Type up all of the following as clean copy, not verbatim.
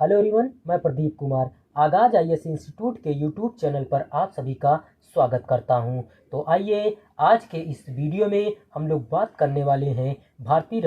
Hello everyone, मैं प्रदीप कुमार आगाज IAS institute के यूट्यूब चैनल पर आप सभी का स्वागत करता हूं। तो आइए आज के इस वीडियो में हम लोग बात करने वाले हैं भारतीय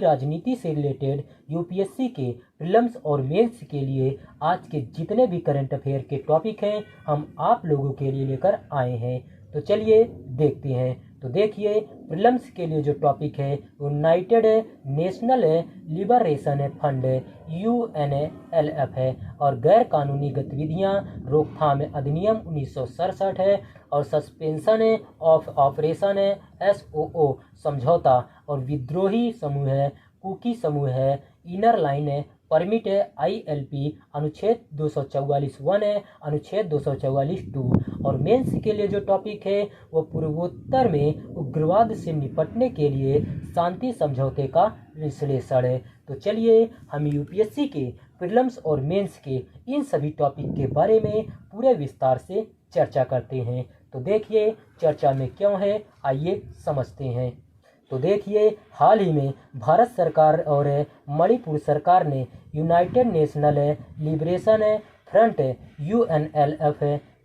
राजनीति से रिलेटेड यूपीएससी के प्रीलिम्स और मेंस के लिए आज के जितने भी करंट अफेयर के टॉपिक हैं हम आप लोगों के लिए लेकर आए हैं। तो चलिए देखते हैं। तो देखिए, प्रीलिम्स के लिए जो टॉपिक है United national liberation fund UNLF है और गैर कानूनी गतिविधियां रोकथाम अधिनियम 1967 है और सस्पेंशन ऑफ ऑपरेशन एसओओ समझौता और विद्रोही समूह है, कुकी समूह है, इनर लाइन है, परमिट है, आईएलपी अनुच्छेद 244(1) है, अनुच्छेद 244(2) और मेंस के लिए जो टॉपिक है वो पूर्वोत्तर में उग्रवाद से निपटने के लिए शांति समझौते का विश्लेषण है। तो चलिए हम यूपीएससी के प्रीलिम्स और मेंस के इन सभी टॉपिक के बारे में पूरे विस्तार से चर्चा करते हैं। तो देखिए चर्चा में क्यों है, आइए समझते हैं। तो देखिए, हाल ही में भारत सरकार और मणिपुर सरकार ने United national liberation front UNLF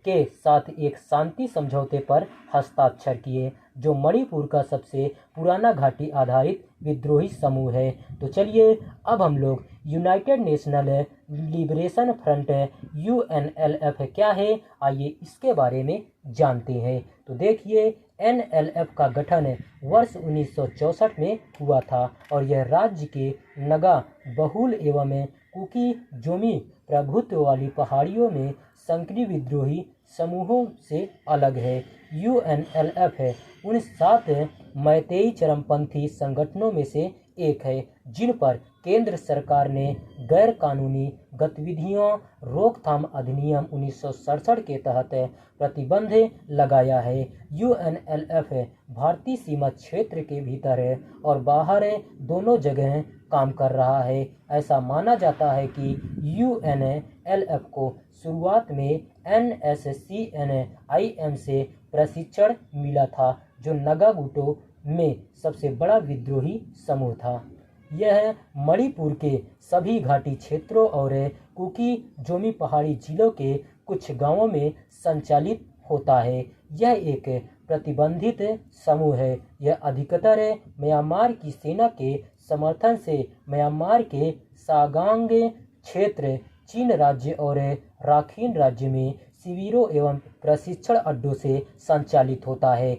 के साथ एक शांति समझौते पर हस्ताक्षर किए, जो मणिपुर का सबसे पुराना घाटी आधारित विद्रोही समूह है। तो चलिए अब हम लोग United national liberation front UNLF क्या है, आइए इसके बारे में जानते हैं। तो देखिए, एनएलएफ का गठन वर्ष 1964 में हुआ था और यह राज्य के नगा बहुल एवं कुकी जोमी प्रभुत्व वाली पहाड़ियों में संकरी विद्रोही समूहों से अलग है। यूएनएलएफ उन 7 मैतेई चरमपंथी संगठनों में से एक है जिन पर केंद्र सरकार ने गैर कानूनी गतिविधियों रोकथाम अधिनियम 1967 के तहत प्रतिबंध लगाया है। यूएनएलएफ भारतीय सीमा क्षेत्र के भीतर और बाहर दोनों जगह काम कर रहा है। ऐसा माना जाता है कि यूएनएलएफ को शुरुआत में एनएससीएनआईएम से प्रशिक्षण मिला था, जो नगा गुटों में सबसे बड़ा विद्रोही समूह था। यह मणिपुर के सभी घाटी क्षेत्रों और कुकी जोमी पहाड़ी जिलों के कुछ गांवों में संचालित होता है। यह एक प्रतिबंधित समूह है। यह अधिकतर म्यांमार की सेना के समर्थन से म्यांमार के सागांग क्षेत्र, चीन राज्य और राखीन राज्य में शिविरों एवं प्रशिक्षण अड्डों से संचालित होता है।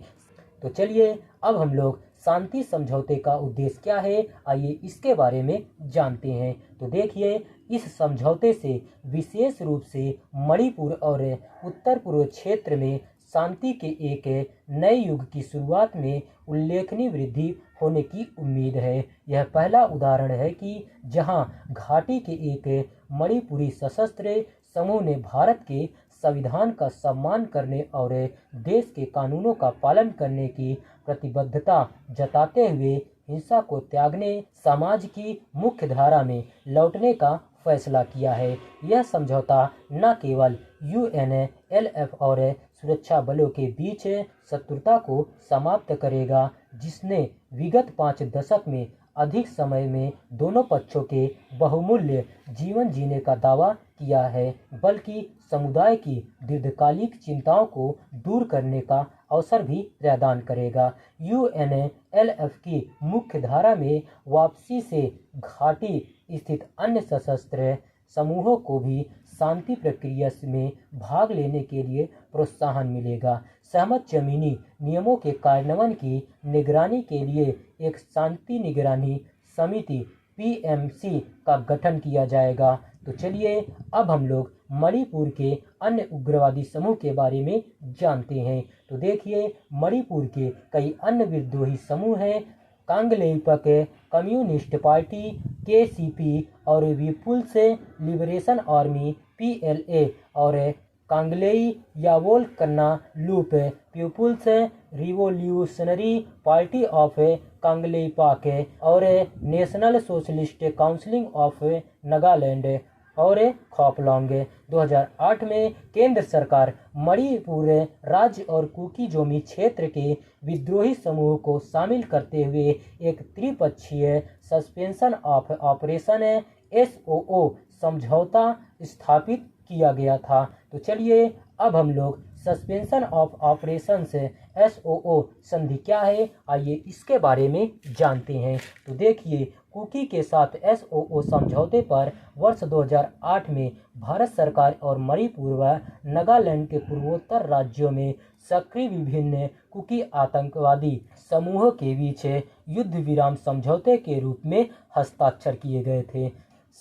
तो चलिए अब हम लोग शांति समझौते का उद्देश्य क्या है, आइए इसके बारे में जानते हैं। तो देखिए, इस समझौते से विशेष रूप से मणिपुर और उत्तर पूर्व क्षेत्र में शांति के एक नए युग की शुरुआत में उल्लेखनीय वृद्धि होने की उम्मीद है। यह पहला उदाहरण है कि जहां घाटी के एक मणिपुरी सशस्त्र समूह ने भारत के संविधान का सम्मान करने और देश के कानूनों का पालन करने की प्रतिबद्धता जताते हुए हिंसा को त्यागने, समाज की मुख्य धारा में लौटने का फैसला किया है। यह समझौता न केवल यूएनएलएफ और सुरक्षा बलों के बीच शत्रुता को समाप्त करेगा, जिसने विगत 5 दशक में अधिक समय में दोनों पक्षों के बहुमूल्य जीवन जीने का दावा किया है, बल्कि समुदाय की दीर्घकालिक चिंताओं को दूर करने का अवसर भी प्रदान करेगा। यूएनएलएफ की मुख्य धारा में वापसी से घाटी स्थित अन्य सशस्त्र समूहों को भी शांति प्रक्रिया में भाग लेने के लिए प्रोत्साहन मिलेगा। सहमत जमीनी नियमों के कार्यान्वयन की निगरानी के लिए एक शांति निगरानी समिति पीएमसी का गठन किया जाएगा। तो चलिए अब हम लोग मणिपुर के अन्य उग्रवादी समूह के बारे में जानते हैं। तो देखिए, मणिपुर के कई अन्य विद्रोही समूह हैं। कांगलेइपक कम्युनिस्ट पार्टी केसीपी और पीपुल्स लिबरेशन आर्मी पीएलए और Kanglei Yawol Kanna Lup people's revolutionary party of Kangleipak और national socialist council of Nagaland और खॉपलॉन्ग। 2008 में केंद्र सरकार मणिपुर राज्य और कुकी जोमी क्षेत्र के विद्रोही समूह को शामिल करते हुए एक त्रिपक्षीय सस्पेंशन ऑफ ऑपरेशन SOO समझौता स्थापित किया गया था। तो चलिए अब हम लोग सस्पेंशन ऑफ ऑपरेशंस SOO संधि क्या है, आइए इसके बारे में जानते हैं। तो देखिए, कुकी के साथ SOO समझौते पर वर्ष 2008 में भारत सरकार और मणिपुर व नागालैंड के पूर्वोत्तर राज्यों में सक्रिय विभिन्न कुकी आतंकवादी समूहों के बीच युद्ध विराम समझौते के रूप में हस्ताक्षर किए गए थे।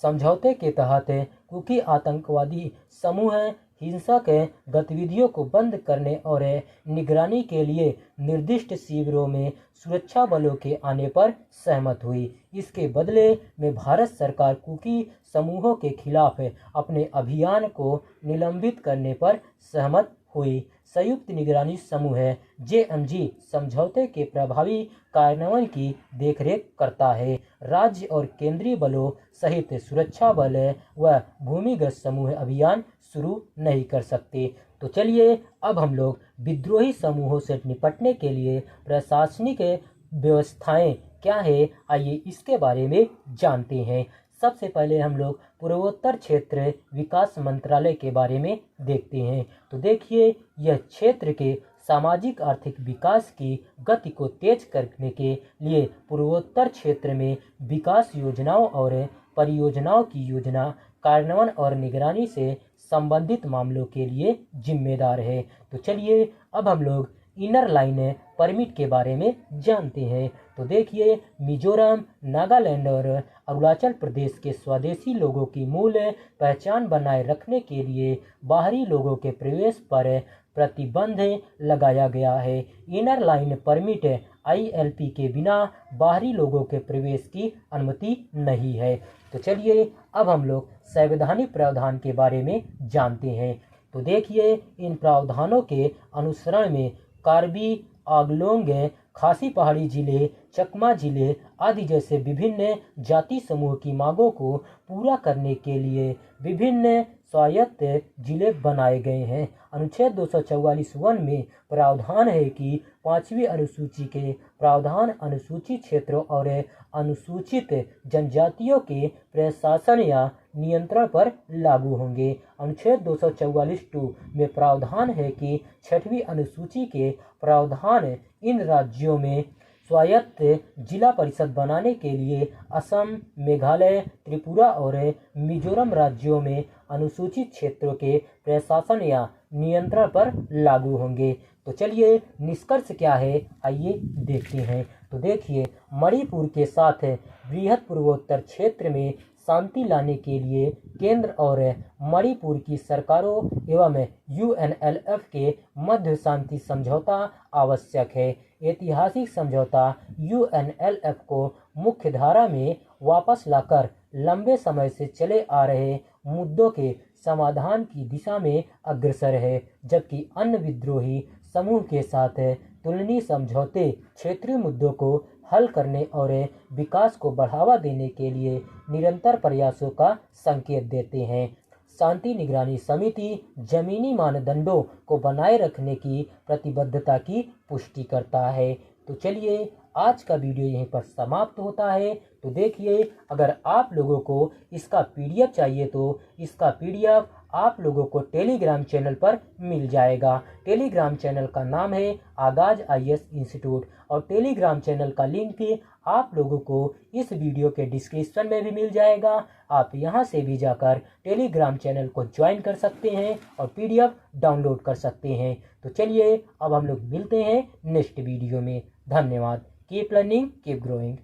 समझौते के तहत कुकी आतंकवादी समूह हिंसक गतिविधियों को बंद करने और निगरानी के लिए निर्दिष्ट शिविरों में सुरक्षा बलों के आने पर सहमत हुई। इसके बदले में भारत सरकार कुकी समूहों के खिलाफ अपने अभियान को निलंबित करने पर सहमत हुई। संयुक्त निगरानी समूह JMG समझौते के प्रभावी कार्यान्वयन की देखरेख करता है। राज्य और केंद्रीय बलों सहित सुरक्षा बल व भूमिगत समूह अभियान शुरू नहीं कर सकते। तो चलिए अब हम लोग विद्रोही समूहों से निपटने के लिए प्रशासनिक व्यवस्थाएं क्या है, आइए इसके बारे में जानते हैं। सबसे पहले हम लोग पूर्वोत्तर क्षेत्र विकास मंत्रालय के बारे में देखते हैं। तो देखिए, यह क्षेत्र के सामाजिक आर्थिक विकास की गति को तेज करने के लिए पूर्वोत्तर क्षेत्र में विकास योजनाओं और परियोजनाओं की योजना, कार्यान्वयन और निगरानी से संबंधित मामलों के लिए जिम्मेदार है। तो चलिए अब हम लोग इनर लाइन परमिट के बारे में जानते हैं। तो देखिए, मिजोरम, नागालैंड और अरुणाचल प्रदेश के स्वदेशी लोगों की मूल पहचान बनाए रखने के लिए बाहरी लोगों के प्रवेश पर प्रतिबंध लगाया गया है। इनर लाइन परमिट ILP के बिना बाहरी लोगों के प्रवेश की अनुमति नहीं है। तो चलिए अब हम लोग संवैधानिक प्रावधान के बारे में जानते हैं। तो देखिए, इन प्रावधानों के अनुसरण में कार्बी आंगलोंग, खासी पहाड़ी जिले, चकमा जिले आदि जैसे विभिन्न जाति समूह की मांगों को पूरा करने के लिए विभिन्न स्वायत्त जिले बनाए गए हैं। अनुच्छेद 244(1) में प्रावधान है कि 5वीं अनुसूची के प्रावधान अनुसूचित क्षेत्रों और अनुसूचित जनजातियों के प्रशासन या नियंत्रण पर लागू होंगे। अनुच्छेद 244(2) में प्रावधान है कि 6वीं अनुसूची के प्रावधान इन राज्यों में स्वायत्त जिला परिषद बनाने के लिए असम, मेघालय, त्रिपुरा और मिजोरम राज्यों में अनुसूचित क्षेत्रों के प्रशासन या नियंत्रण पर लागू होंगे। तो चलिए निष्कर्ष क्या है, आइए देखते हैं। तो देखिए, मणिपुर के साथ बृहद पूर्वोत्तर क्षेत्र में शांति लाने के लिए केंद्र और मणिपुर की सरकारों एवं UNLF के मध्य शांति समझौता आवश्यक है। ऐतिहासिक समझौता UNLF को मुख्य धारा में वापस लाकर लंबे समय से चले आ रहे मुद्दों के समाधान की दिशा में अग्रसर है, जबकि अन्य विद्रोही समूह के साथ तुलनीय समझौते क्षेत्रीय मुद्दों को हल करने और विकास को बढ़ावा देने के लिए निरंतर प्रयासों का संकेत देते हैं। शांति निगरानी समिति जमीनी मानदंडों को बनाए रखने की प्रतिबद्धता की पुष्टि करता है। तो चलिए आज का वीडियो यहीं पर समाप्त होता है। तो देखिए, अगर आप लोगों को इसका PDF चाहिए तो इसका PDF आप लोगों को टेलीग्राम चैनल पर मिल जाएगा। टेलीग्राम चैनल का नाम है आगाज IAS इंस्टीट्यूट और टेलीग्राम चैनल का लिंक भी आप लोगों को इस वीडियो के डिस्क्रिप्शन में भी मिल जाएगा। आप यहां से भी जाकर टेलीग्राम चैनल को ज्वाइन कर सकते हैं और PDF डाउनलोड कर सकते हैं। तो चलिए अब हम लोग मिलते हैं नेक्स्ट वीडियो में। धन्यवाद। Keep learning, keep growing.